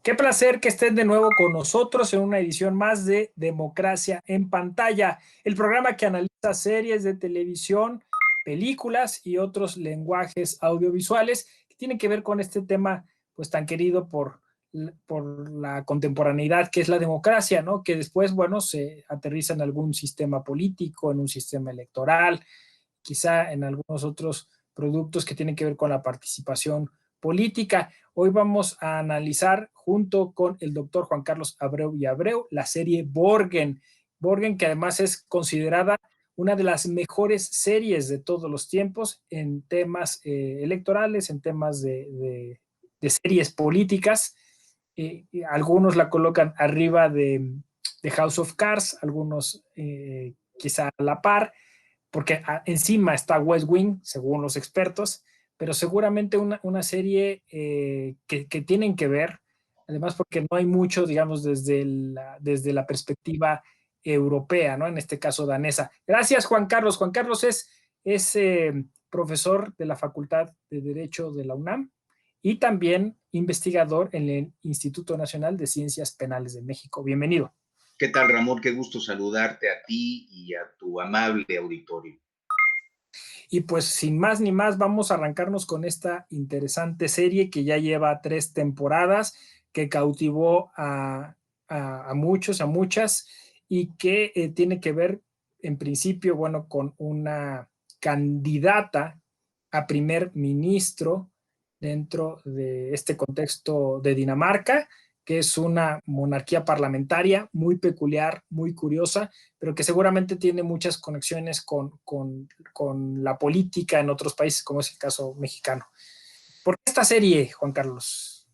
Qué placer que estén de nuevo con nosotros en una edición más de Democracia en Pantalla, el programa que analiza series de televisión, películas y otros lenguajes audiovisuales que tienen que ver con este tema pues tan querido por la contemporaneidad que es la democracia, ¿no? Que después, bueno, se aterriza en algún sistema político, en un sistema electoral, quizá en algunos otros productos que tienen que ver con la participación política. Hoy vamos a analizar junto con el doctor Juan Carlos Abreu y Abreu la serie Borgen. Borgen, que además es considerada una de las mejores series de todos los tiempos en temas electorales, en temas de series políticas. Algunos la colocan arriba de House of Cards, algunos quizá a la par, porque encima está West Wing, según los expertos, pero seguramente una serie que tienen que ver, además porque no hay mucho, digamos, desde la perspectiva europea, ¿no? En este caso danesa. Gracias, Juan Carlos. Juan Carlos es profesor de la Facultad de Derecho de la UNAM y también investigador en el Instituto Nacional de Ciencias Penales de México. Bienvenido. ¿Qué tal, Ramón? Qué gusto saludarte a ti y a tu amable auditorio. Y pues sin más ni más, vamos a arrancarnos con esta interesante serie que ya lleva 3 temporadas, que cautivó a muchos, a muchas, y que tiene que ver, en principio, bueno, con una candidata a primer ministro dentro de este contexto de Dinamarca, que es una monarquía parlamentaria muy peculiar, muy curiosa, pero que seguramente tiene muchas conexiones con la política en otros países, como es el caso mexicano. ¿Por qué esta serie, Juan Carlos?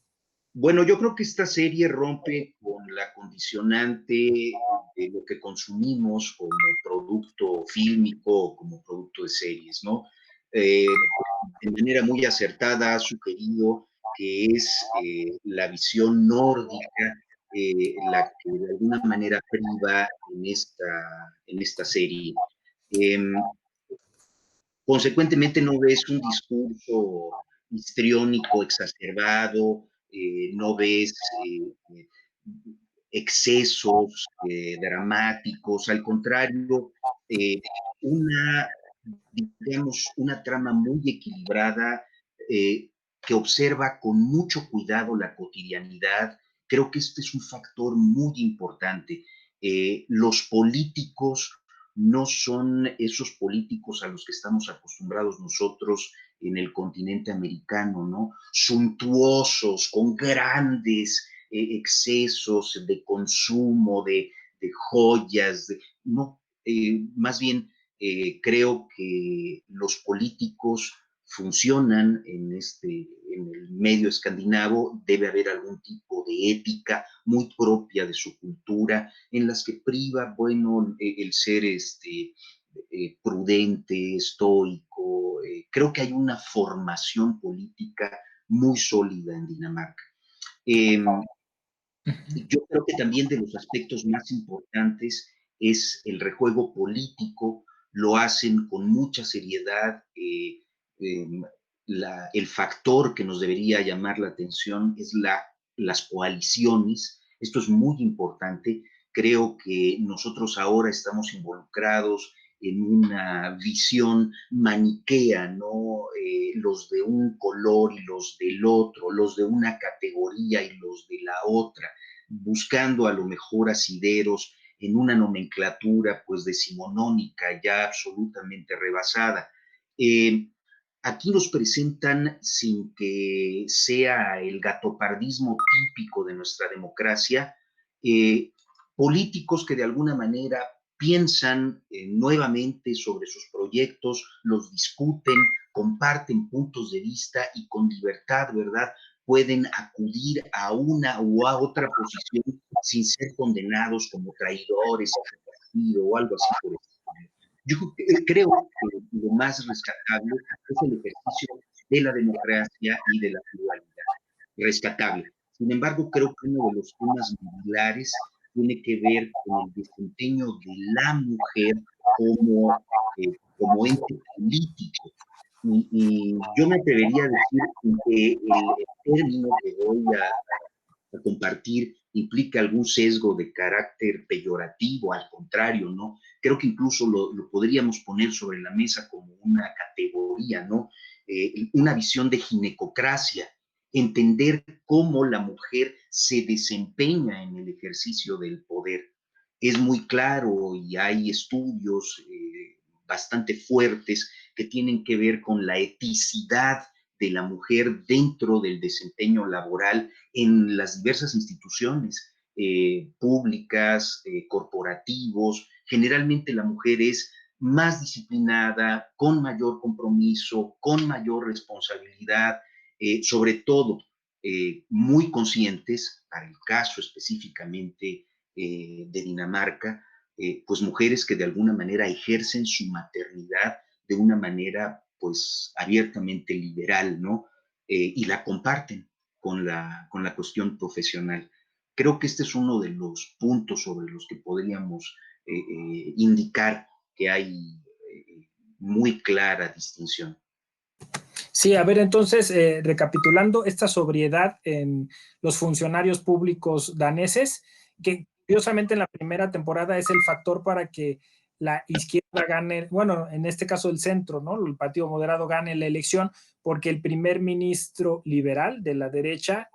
Bueno, yo creo que esta serie rompe con la condicionante de lo que consumimos como producto fílmico o como producto de series, ¿no? De manera muy acertada ha sugerido que es la visión nórdica la que de alguna manera priva en esta serie. Eh, Consecuentemente no ves un discurso histriónico exacerbado, no ves excesos dramáticos, al contrario, eh, una, digamos, una trama muy equilibrada que observa con mucho cuidado la cotidianidad. Creo que este es un factor muy importante. Los políticos no son esos políticos a los que estamos acostumbrados nosotros en el continente americano, ¿no? Suntuosos, con grandes excesos de consumo, de joyas, no, más bien creo que los políticos funcionan en el medio escandinavo, debe haber algún tipo de ética muy propia de su cultura, en las que priva, bueno, el ser prudente, estoico. Creo que hay una formación política muy sólida en Dinamarca. Eh, yo creo que también de los aspectos más importantes es el rejuego político, lo hacen con mucha seriedad. Eh, el factor que nos debería llamar la atención es las coaliciones. Esto es muy importante. Creo que nosotros ahora estamos involucrados en una visión maniquea, ¿no? Los de un color y los del otro, los de una categoría y los de la otra, buscando a lo mejor asideros en una nomenclatura pues decimonónica ya absolutamente rebasada. Eh, Aquí nos presentan, sin que sea el gatopardismo típico de nuestra democracia, políticos que de alguna manera piensan nuevamente sobre sus proyectos, los discuten, comparten puntos de vista y con libertad, ¿verdad?, pueden acudir a una u a otra posición sin ser condenados como traidores a su partido o algo así por el estilo. Yo creo que lo más rescatable es el ejercicio de la democracia y de la pluralidad. Rescatable. Sin embargo, creo que uno de los temas pilares tiene que ver con el desempeño de la mujer como ente político. Y yo me atrevería a decir que el término que voy a compartir implica algún sesgo de carácter peyorativo, al contrario, ¿no? Creo que incluso lo podríamos poner sobre la mesa como una categoría, ¿no? Una visión de ginecocracia, entender cómo la mujer se desempeña en el ejercicio del poder. Es muy claro y hay estudios bastante fuertes que tienen que ver con la eticidad de la mujer dentro del desempeño laboral en las diversas instituciones públicas, corporativos. Generalmente la mujer es más disciplinada, con mayor compromiso, con mayor responsabilidad, sobre todo muy conscientes, para el caso específicamente de Dinamarca, pues mujeres que de alguna manera ejercen su maternidad de una manera pues abiertamente liberal, ¿no? Y la comparten con la cuestión profesional. Creo que este es uno de los puntos sobre los que podríamos indicar que hay muy clara distinción. Sí, a ver, entonces, recapitulando, esta sobriedad en los funcionarios públicos daneses, que curiosamente en la primera temporada es el factor para que la izquierda gane, bueno, en este caso el centro, ¿no? El partido moderado gane la elección, porque el primer ministro liberal de la derecha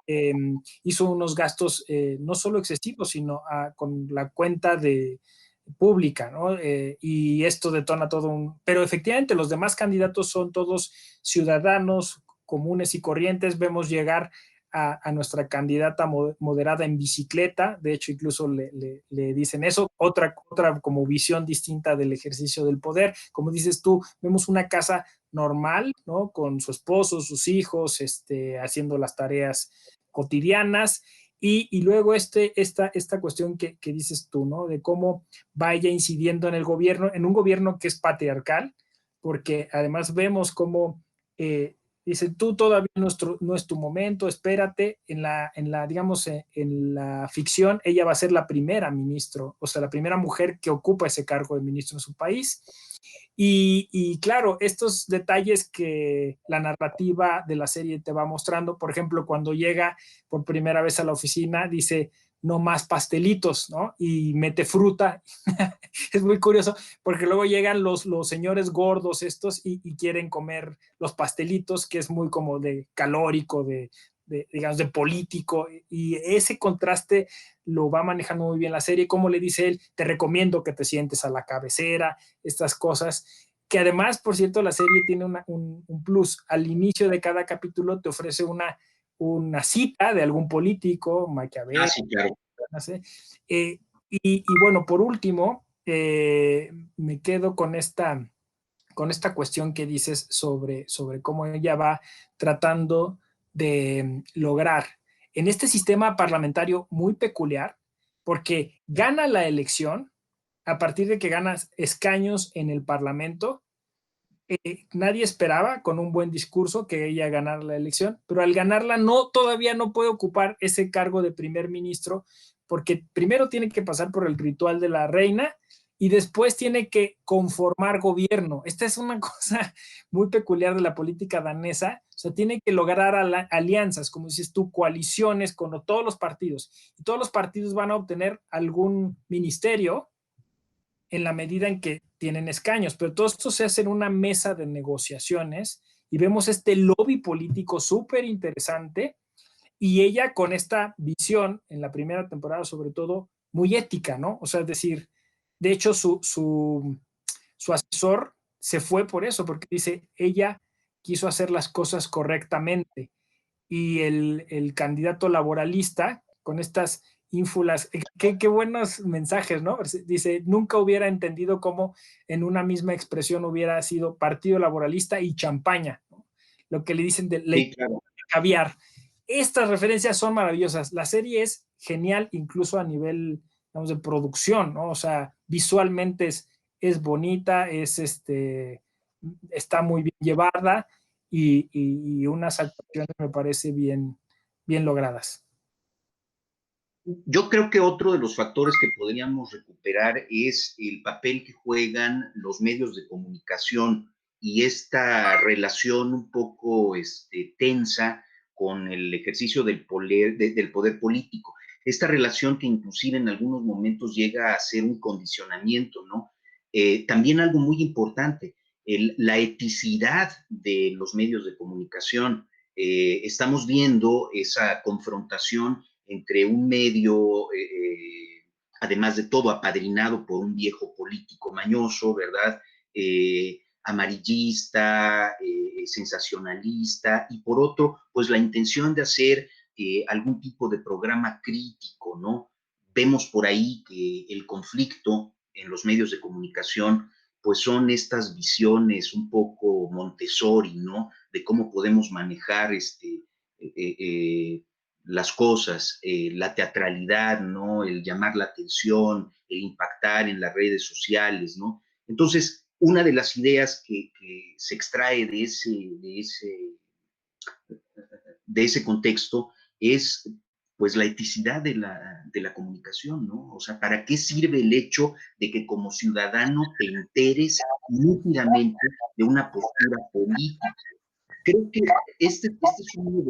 hizo unos gastos no solo excesivos, sino con la cuenta de pública, ¿no? Y esto detona todo un... Pero efectivamente los demás candidatos son todos ciudadanos comunes y corrientes. Vemos llegar a nuestra candidata moderada en bicicleta, de hecho incluso le dicen eso, otra como visión distinta del ejercicio del poder. Como dices tú, vemos una casa normal, ¿no? Con su esposo, sus hijos, haciendo las tareas cotidianas. Y luego esta cuestión que dices tú, ¿no? De cómo vaya incidiendo en el gobierno, en un gobierno que es patriarcal, porque además vemos cómo dice, tú todavía no es tu momento, espérate, digamos, en la ficción, ella va a ser la primera ministro, o sea, la primera mujer que ocupa ese cargo de ministro en su país. Y claro, estos detalles que la narrativa de la serie te va mostrando, por ejemplo, cuando llega por primera vez a la oficina, dice, no más pastelitos, ¿no? Y mete fruta. Es muy curioso, porque luego llegan los señores gordos estos y quieren comer los pastelitos, que es muy como de calórico, digamos, de político, y ese contraste lo va manejando muy bien la serie, como le dice él, te recomiendo que te sientes a la cabecera, estas cosas, que además, por cierto, la serie tiene un plus, al inicio de cada capítulo te ofrece una cita de algún político, Ah, Maquiavelo, sí, claro. no sé. Y bueno, por último, me quedo con esta cuestión que dices sobre cómo ella va tratando de lograr en este sistema parlamentario muy peculiar, porque gana la elección a partir de que ganas escaños en el Parlamento. Nadie esperaba con un buen discurso que ella ganara la elección, pero al ganarla todavía no puede ocupar ese cargo de primer ministro, porque primero tiene que pasar por el ritual de la reina y después tiene que conformar gobierno. Esta es una cosa muy peculiar de la política danesa, o sea, tiene que lograr alianzas, como dices tú, coaliciones con todos los partidos, y todos los partidos van a obtener algún ministerio en la medida en que tienen escaños, pero todo esto se hace en una mesa de negociaciones y vemos este lobby político súper interesante, y ella con esta visión en la primera temporada sobre todo muy ética, ¿no? O sea, es decir, de hecho su asesor se fue por eso, porque dice, ella quiso hacer las cosas correctamente, y el candidato laboralista con estas ínfulas, qué buenos mensajes, ¿no? Dice, nunca hubiera entendido cómo en una misma expresión hubiera sido partido laboralista y champaña, ¿no? Lo que le dicen de Sí, claro. caviar. Estas referencias son maravillosas. La serie es genial, incluso a nivel, digamos, de producción, ¿no? O sea, visualmente es bonita, está muy bien llevada, y unas actuaciones me parece bien logradas. Yo creo que otro de los factores que podríamos recuperar es el papel que juegan los medios de comunicación y esta relación un poco tensa con el ejercicio del poder político. Esta relación que inclusive en algunos momentos llega a ser un condicionamiento, ¿no? También algo muy importante, la eticidad de los medios de comunicación. Estamos viendo esa confrontación entre un medio, además de todo, apadrinado por un viejo político mañoso, ¿verdad? Amarillista, sensacionalista, y por otro, pues la intención de hacer algún tipo de programa crítico, ¿no? Vemos por ahí que el conflicto en los medios de comunicación, pues son estas visiones un poco Montessori, ¿no? De cómo podemos manejar las cosas, la teatralidad, ¿no? El llamar la atención, el impactar en las redes sociales, ¿no? Entonces, una de las ideas que se extrae de ese contexto es pues la eticidad de la comunicación, ¿no? O sea, ¿para qué sirve el hecho de que como ciudadano te enteres nítidamente de una postura política? Creo que este es uno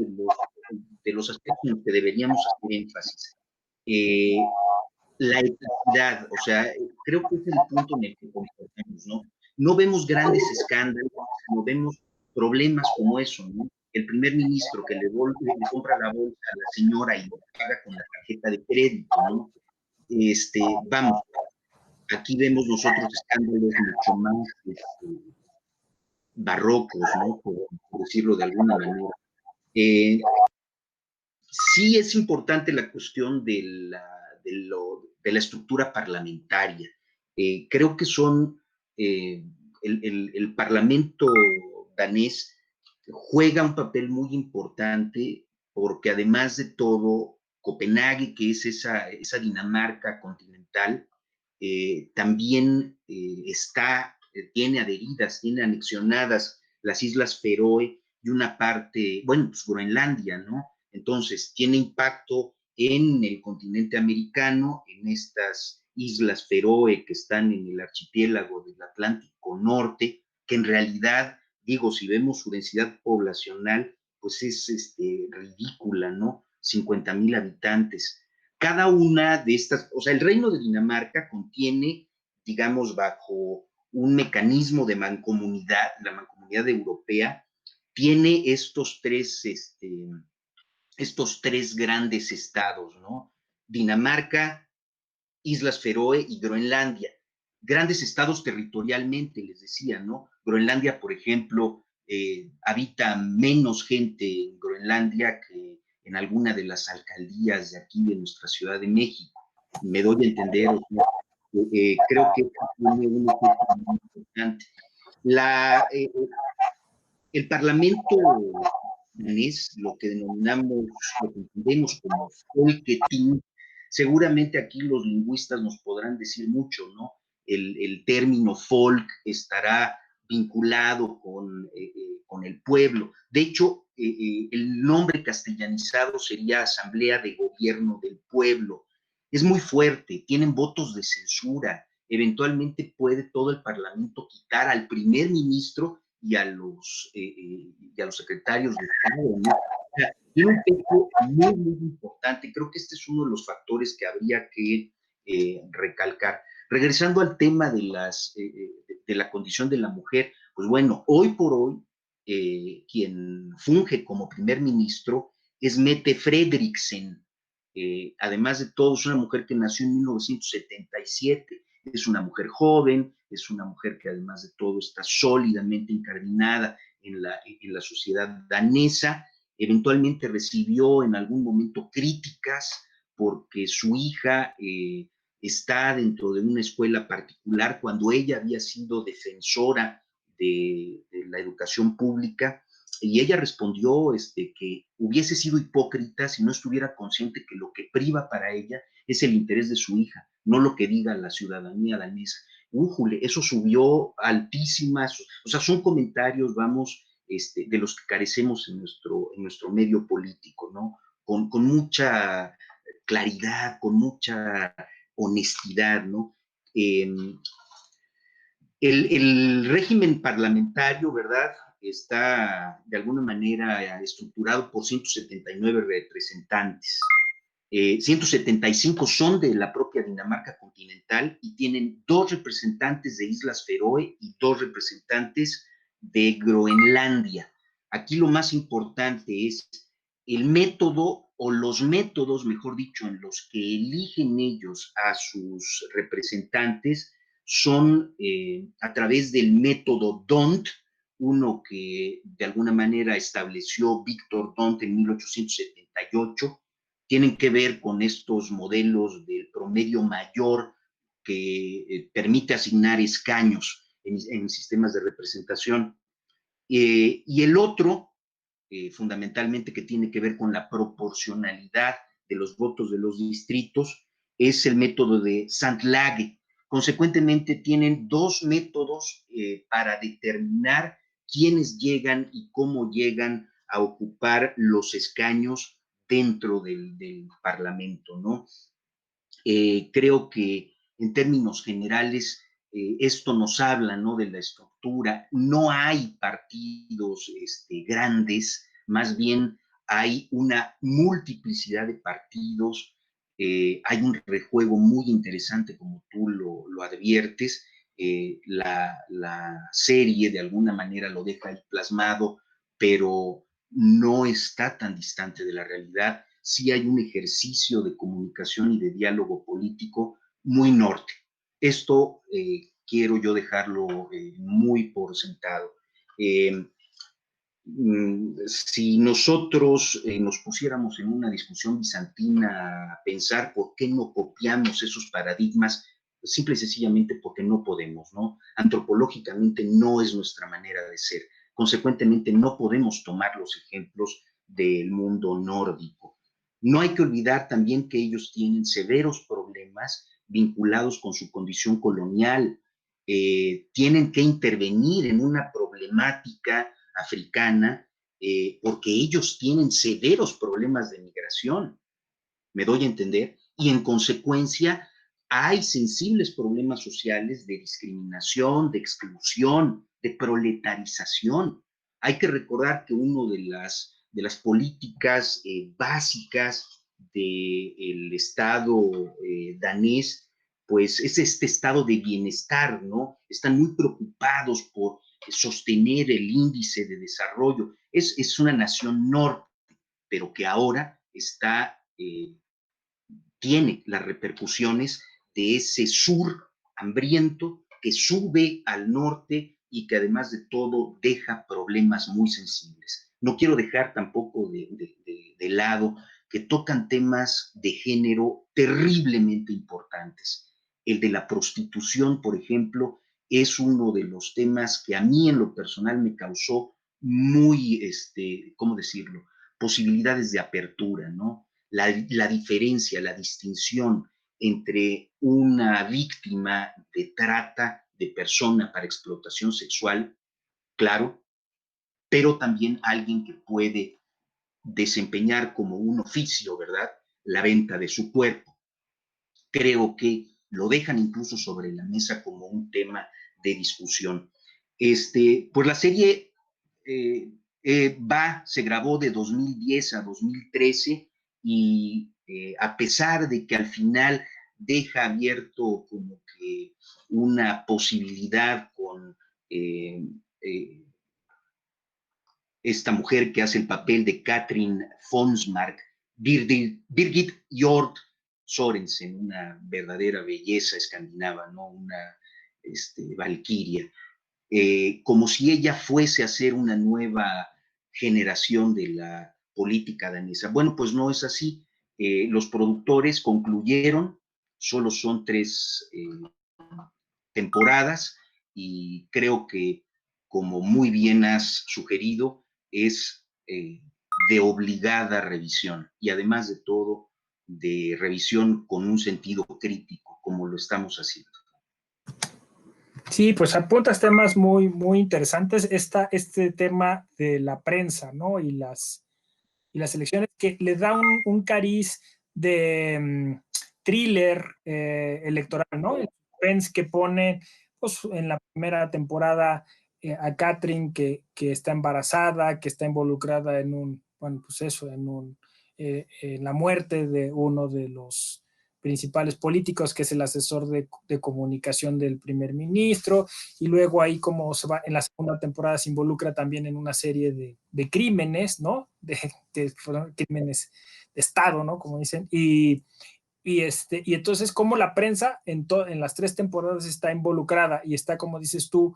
de los aspectos en los que deberíamos hacer énfasis. La eticidad, o sea, creo que es el punto en el que compartimos, ¿no? No vemos grandes escándalos, no vemos problemas como eso, ¿no? El primer ministro que le compra la bolsa a la señora y lo paga con la tarjeta de crédito, ¿no? Vamos, aquí vemos nosotros escándalos mucho más barrocos, ¿no? Por decirlo de alguna manera. Sí es importante la cuestión de la estructura parlamentaria. Creo que el Parlamento danés juega un papel muy importante porque además de todo, Copenhague, que es esa Dinamarca continental, también tiene adheridas, tiene anexionadas las Islas Feroe y una parte, bueno, pues Groenlandia, ¿no? Entonces, tiene impacto en el continente americano, en estas islas Feroe que están en el archipiélago del Atlántico Norte, que en realidad, digo, si vemos su densidad poblacional, pues es ridícula, ¿no? 50,000 habitantes. Cada una de estas, o sea, el reino de Dinamarca contiene, digamos, bajo un mecanismo de mancomunidad, la mancomunidad europea, tiene estos tres grandes estados, ¿no? Dinamarca, Islas Feroe y Groenlandia. Grandes estados territorialmente, les decía, ¿no? Groenlandia, por ejemplo, habita menos gente en Groenlandia que en alguna de las alcaldías de aquí de nuestra Ciudad de México. Me doy a entender, creo que es un efecto muy importante. El Parlamento danés, lo que denominamos, lo que entendemos como folketing, seguramente aquí los lingüistas nos podrán decir mucho, ¿no? El término folk estará vinculado con el pueblo. De hecho, el nombre castellanizado sería Asamblea de Gobierno del Pueblo. Es muy fuerte, tienen votos de censura. Eventualmente puede todo el Parlamento quitar al primer ministro y a los secretarios de Estado, ¿no? O sea, tiene un peso muy, muy importante. Creo que este es uno de los factores que habría que recalcar. Regresando al tema de la condición de la mujer, pues bueno, hoy por hoy, quien funge como primer ministro es Mette Frederiksen. Además de todo, es una mujer que nació en 1977. Es una mujer joven, es una mujer que además de todo está sólidamente incardinada en la sociedad danesa. Eventualmente recibió en algún momento críticas porque su hija está dentro de una escuela particular cuando ella había sido defensora de la educación pública, y ella respondió que hubiese sido hipócrita si no estuviera consciente que lo que priva para ella es el interés de su hija, no lo que diga la ciudadanía danesa. Újule, eso subió altísimas, o sea, son comentarios, vamos, de los que carecemos en nuestro medio político, ¿no? Con mucha claridad, con mucha honestidad, ¿no? El régimen parlamentario, ¿verdad? está de alguna manera estructurado por 179 representantes. 175 son de la propia Dinamarca continental y tienen 2 representantes de Islas Feroe y 2 representantes de Groenlandia. Aquí lo más importante es el método o los métodos, mejor dicho, en los que eligen ellos a sus representantes son a través del método D'Hondt, uno que de alguna manera estableció Víctor D'Hondt en 1878, tienen que ver con estos modelos del promedio mayor que permite asignar escaños en sistemas de representación. Y el otro, fundamentalmente, que tiene que ver con la proporcionalidad de los votos de los distritos, es el método de Sandlage. Consecuentemente, tienen 2 métodos para determinar quiénes llegan y cómo llegan a ocupar los escaños dentro del Parlamento, ¿no? Creo que en términos generales esto nos habla, ¿no?, de la estructura. No hay partidos grandes, más bien hay una multiplicidad de partidos, hay un rejuego muy interesante, como tú lo adviertes. La serie de alguna manera lo deja ahí plasmado, pero no está tan distante de la realidad. Sí hay un ejercicio de comunicación y de diálogo político muy norte. Esto quiero yo dejarlo muy por sentado. Si nosotros nos pusiéramos en una discusión bizantina a pensar por qué no copiamos esos paradigmas, simple y sencillamente porque no podemos, ¿no? Antropológicamente no es nuestra manera de ser. Consecuentemente, no podemos tomar los ejemplos del mundo nórdico. No hay que olvidar también que ellos tienen severos problemas vinculados con su condición colonial. Tienen que intervenir en una problemática africana porque ellos tienen severos problemas de migración, me doy a entender, y en consecuencia hay sensibles problemas sociales de discriminación, de exclusión, de proletarización. Hay que recordar que una de las políticas básicas del Estado danés, pues es este estado de bienestar, ¿no? Están muy preocupados por sostener el índice de desarrollo. Es una nación norte, pero que ahora tiene las repercusiones de ese sur hambriento que sube al norte y que además de todo deja problemas muy sensibles. No quiero dejar tampoco de lado que tocan temas de género terriblemente importantes. El de la prostitución, por ejemplo, es uno de los temas que a mí en lo personal me causó muy, ¿cómo decirlo?, posibilidades de apertura, ¿no? La diferencia, la distinción entre una víctima de trata de persona para explotación sexual, claro, pero también alguien que puede desempeñar como un oficio, ¿verdad?, la venta de su cuerpo. Creo que lo dejan incluso sobre la mesa como un tema de discusión. Pues la serie se grabó de 2010 a 2013 y a pesar de que al final deja abierto como que una posibilidad con eh, eh, esta mujer que hace el papel de Katrin Fonsmark, Birgit Hjort Sorensen, una verdadera belleza escandinava, ¿no? Una valquiria, como si ella fuese a ser una nueva generación de la política danesa. Bueno, pues no es así. Los productores concluyeron, solo son 3 temporadas y creo que, como muy bien has sugerido, es de obligada revisión y además de todo, de revisión con un sentido crítico, como lo estamos haciendo. Sí, pues apuntas temas muy, muy interesantes. Este tema de la prensa, ¿no? Y las elecciones que le da un cariz de thriller electoral, ¿no? El suspense que pone, pues, en la primera temporada a Catherine que está embarazada, que está involucrada en un, bueno, pues eso, en la muerte de uno de los principales políticos, que es el asesor de comunicación del primer ministro, y luego ahí como se va, en la segunda temporada se involucra también en una serie de crímenes, ¿no? De crímenes de Estado, ¿no? Como dicen, y entonces como la prensa en las 3 temporadas está involucrada y está, como dices tú,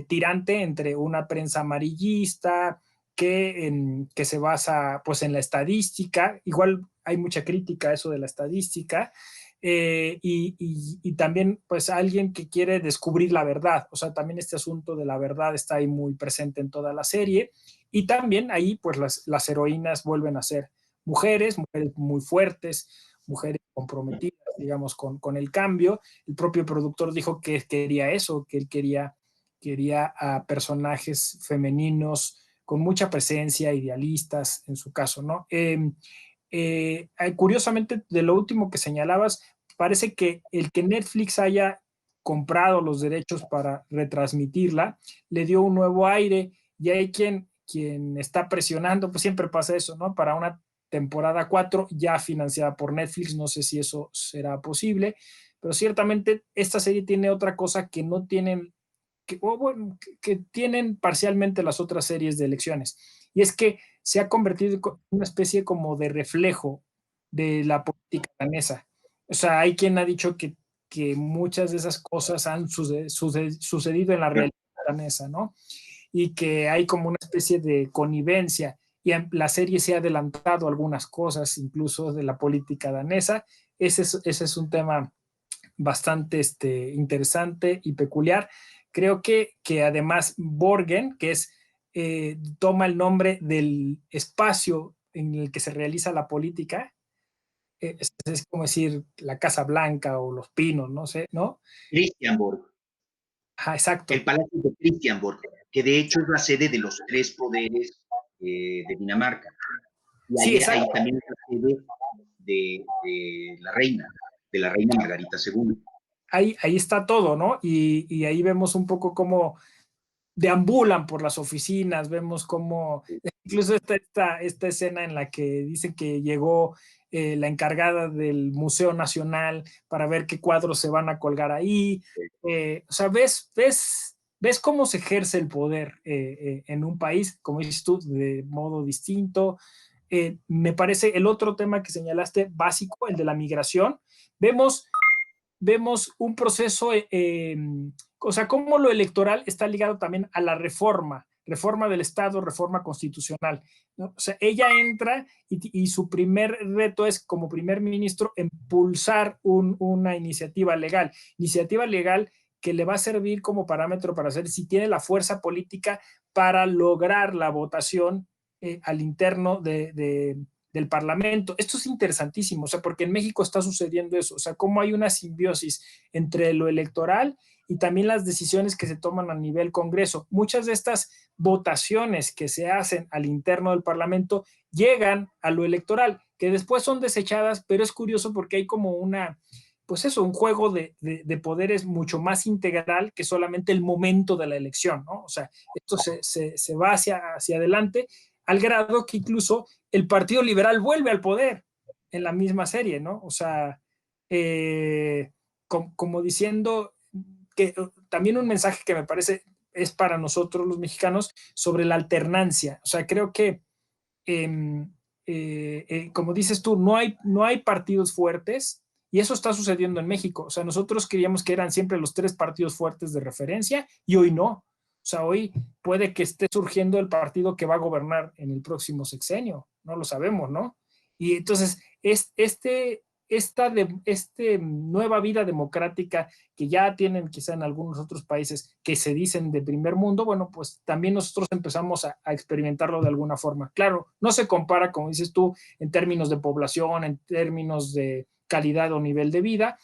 tirante entre una prensa amarillista que se basa pues en la estadística, igual hay mucha crítica a eso de la estadística, y también pues alguien que quiere descubrir la verdad, o sea, también este asunto de la verdad está ahí muy presente en toda la serie, y también ahí pues las heroínas vuelven a ser mujeres muy fuertes, mujeres comprometidas, digamos, con el cambio. El propio productor dijo que quería eso, que él quería a personajes femeninos con mucha presencia, idealistas en su caso, ¿no? Curiosamente, de lo último que señalabas, parece que el que Netflix haya comprado los derechos para retransmitirla le dio un nuevo aire, y hay quien está presionando, pues siempre pasa eso, ¿no? Para una temporada 4 ya financiada por Netflix, no sé si eso será posible, pero ciertamente esta serie tiene otra cosa que no tienen, bueno, que tienen parcialmente las otras series de elecciones, y es que se ha convertido en una especie como de reflejo de la política danesa. O sea, hay quien ha dicho que muchas de esas cosas han sucedido en la realidad danesa, ¿no? Y que hay como una especie de connivencia, y la serie se ha adelantado algunas cosas, incluso de la política danesa. Ese es un tema bastante interesante y peculiar. Creo que además Borgen, que toma el nombre del espacio en el que se realiza la política, es como decir la Casa Blanca o los Pinos, no sé, ¿no? Christianborg, Ajá, exacto. el Palacio de Christianborg, que de hecho es la sede de los 3 poderes de Dinamarca. Y Sí, ahí exacto. también es la sede de la reina Margarita II. Ahí está todo, ¿no? Y ahí vemos un poco cómo deambulan por las oficinas, vemos cómo, incluso esta escena en la que dicen que llegó la encargada del Museo Nacional para ver qué cuadros se van a colgar ahí. O sea, ves cómo se ejerce el poder en un país, como dices tú, de modo distinto. Me parece el otro tema que señalaste básico, el de la migración. Vemos un proceso, o sea, cómo lo electoral está ligado también a la reforma del Estado, reforma constitucional, ¿no? O sea, ella entra y su primer reto es, como primer ministro, impulsar una iniciativa legal que le va a servir como parámetro para saber si tiene la fuerza política para lograr la votación al interno del Parlamento. Esto es interesantísimo, o sea, porque en México está sucediendo eso, o sea, cómo hay una simbiosis entre lo electoral y también las decisiones que se toman a nivel Congreso. Muchas de estas votaciones que se hacen al interno del Parlamento llegan a lo electoral, que después son desechadas, pero es curioso porque hay como pues eso, un juego de poderes mucho más integral que solamente el momento de la elección, ¿no? O sea, esto se va hacia adelante, al grado que incluso el Partido Liberal vuelve al poder en la misma serie, ¿no? O sea, como diciendo que también un mensaje que me parece es para nosotros los mexicanos sobre la alternancia. O sea, creo que, como dices tú, no hay partidos fuertes, y eso está sucediendo en México. O sea, nosotros creíamos que eran siempre los 3 partidos fuertes de referencia, y hoy no. O sea, hoy puede que esté surgiendo el partido que va a gobernar en el próximo sexenio, no lo sabemos, ¿no? Y entonces, esta nueva vida democrática que ya tienen quizá en algunos otros países que se dicen de primer mundo, bueno, pues también nosotros empezamos a experimentarlo de alguna forma. Claro, no se compara, como dices tú, en términos de población, en términos de calidad o nivel de vida,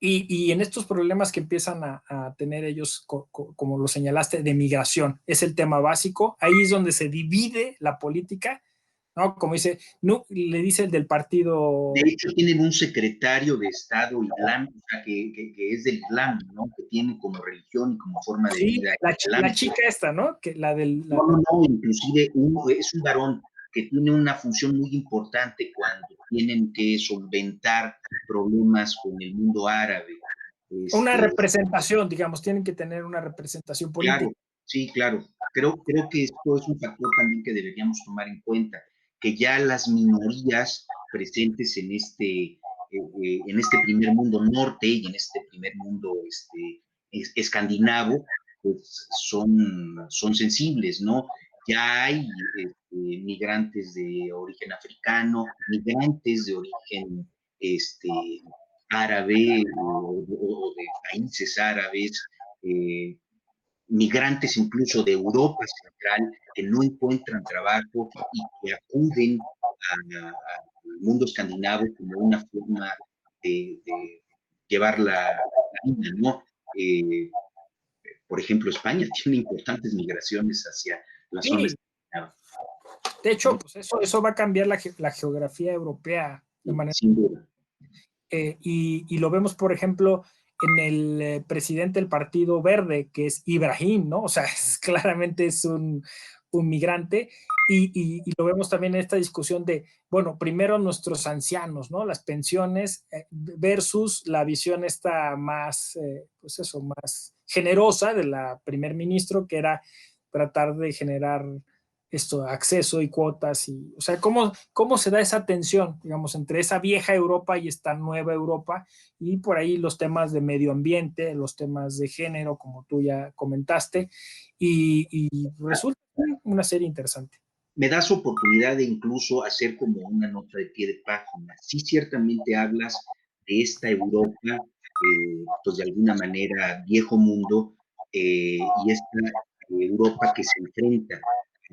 y en estos problemas que empiezan a tener ellos, como lo señalaste, de migración, es el tema básico. Ahí es donde se divide la política ¿no? Como dice, no, le dice el del partido. De hecho, tienen un secretario de Estado islámico, o sea, que es del Islam, ¿no? Que tiene como religión y como forma de Sí, vida la islámica. chica esta, ¿no? Que la del. No, no, no, inclusive es un varón que tiene una función muy importante cuando tienen que solventar problemas con el mundo árabe. Una Este, representación, digamos, tienen que tener una representación política. claro, sí, claro. Creo que esto es un factor también que deberíamos tomar en cuenta, que ya las minorías presentes en este primer mundo norte y en este primer mundo escandinavo, pues son sensibles, ¿no? Ya hay migrantes de origen africano, migrantes de origen este, árabe o de países árabes, eh, migrantes incluso de Europa Central que no encuentran trabajo y que acuden al mundo escandinavo como una forma de llevar la vida, ¿no? Eh, por ejemplo, España tiene importantes migraciones hacia la zona Sí, escandinava, de hecho, ¿no? pues eso va a cambiar la geografía europea de manera. Sin duda. Y lo vemos, por ejemplo, en el presidente del Partido Verde, que es Ibrahim, ¿no? O sea, claramente es un migrante. Y lo vemos también en esta discusión de, bueno, primero nuestros ancianos, ¿no? Las pensiones versus la visión esta más, pues eso, más generosa de la primer ministro, que era tratar de generar esto, acceso y cuotas, y, o sea, cómo se da esa tensión, digamos, entre esa vieja Europa y esta nueva Europa, y por ahí los temas de medio ambiente, los temas de género, como tú ya comentaste, y resulta una serie interesante. Me das oportunidad de incluso hacer como una nota de pie de página. Sí, ciertamente hablas de esta Europa, pues de alguna manera viejo mundo, y esta Europa que se enfrenta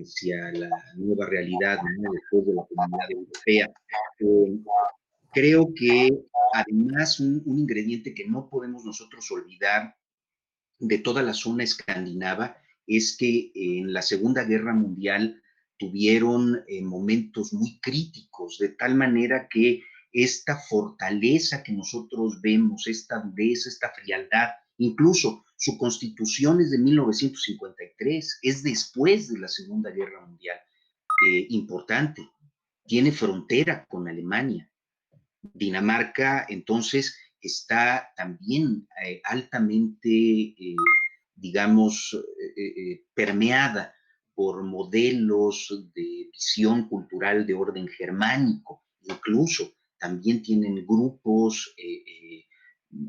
hacia la nueva realidad, ¿no? Después de la Comunidad Europea. Eh, Creo que además un ingrediente que no podemos nosotros olvidar de toda la zona escandinava es que en la Segunda Guerra Mundial tuvieron momentos muy críticos, de tal manera que esta fortaleza que nosotros vemos, esta dureza, esta frialdad, incluso su constitución es de 1953, es después de la Segunda Guerra Mundial, importante, tiene frontera con Alemania. Dinamarca, entonces, está también altamente, digamos, permeada por modelos de visión cultural de orden germánico. Incluso también tienen grupos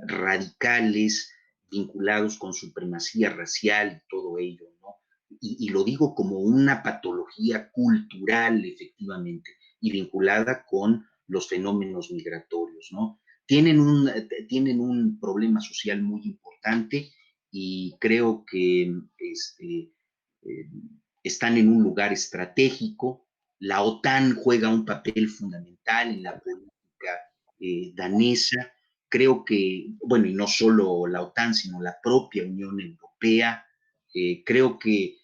radicales vinculados con supremacía racial y todo ello, ¿no? Y lo digo como una patología cultural, efectivamente, y vinculada con los fenómenos migratorios, ¿no? Tienen un problema social muy importante y creo que eh, están en un lugar estratégico. La OTAN juega un papel fundamental en la política danesa. Creo que, bueno, y no solo la OTAN, sino la propia Unión Europea, creo que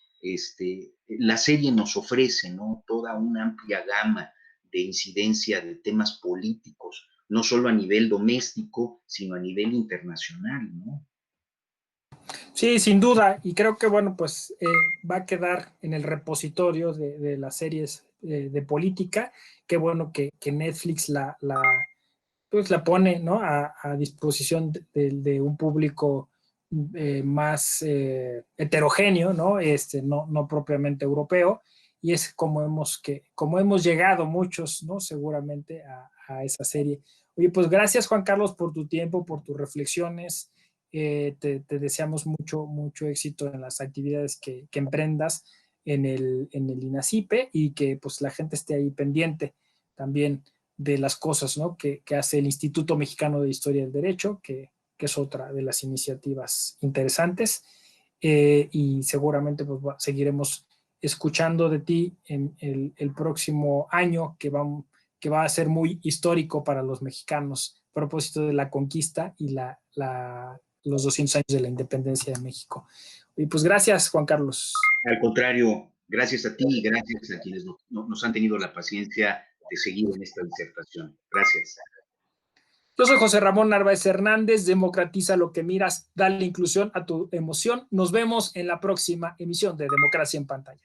la serie nos ofrece, ¿no? Toda una amplia gama de incidencia de temas políticos, no solo a nivel doméstico, sino a nivel internacional, ¿no? Sí, sin duda, y creo que, bueno, pues va a quedar en el repositorio de las series de política. Qué bueno que Netflix pues la pone, ¿no? a disposición de un público más heterogéneo, ¿no? No propiamente europeo, y es como hemos llegado muchos, ¿no? Seguramente a esa serie. Oye, pues gracias, Juan Carlos, por tu tiempo, por tus reflexiones. Te deseamos mucho, mucho éxito en las actividades que emprendas en el INACIPE, y que pues la gente esté ahí pendiente también de las cosas, ¿no? que hace el Instituto Mexicano de Historia del Derecho, que es otra de las iniciativas interesantes, y seguramente pues, seguiremos escuchando de ti en el próximo año, que va a ser muy histórico para los mexicanos, a propósito de la conquista y los 200 años de la independencia de México. Y pues gracias, Juan Carlos. Al contrario, Gracias a ti y gracias a quienes nos han tenido la paciencia de seguir en esta disertación. Gracias. Yo soy José Ramón Narváez Hernández, democratiza lo que miras, dale inclusión a tu emoción. Nos vemos en la próxima emisión de Democracia en Pantalla.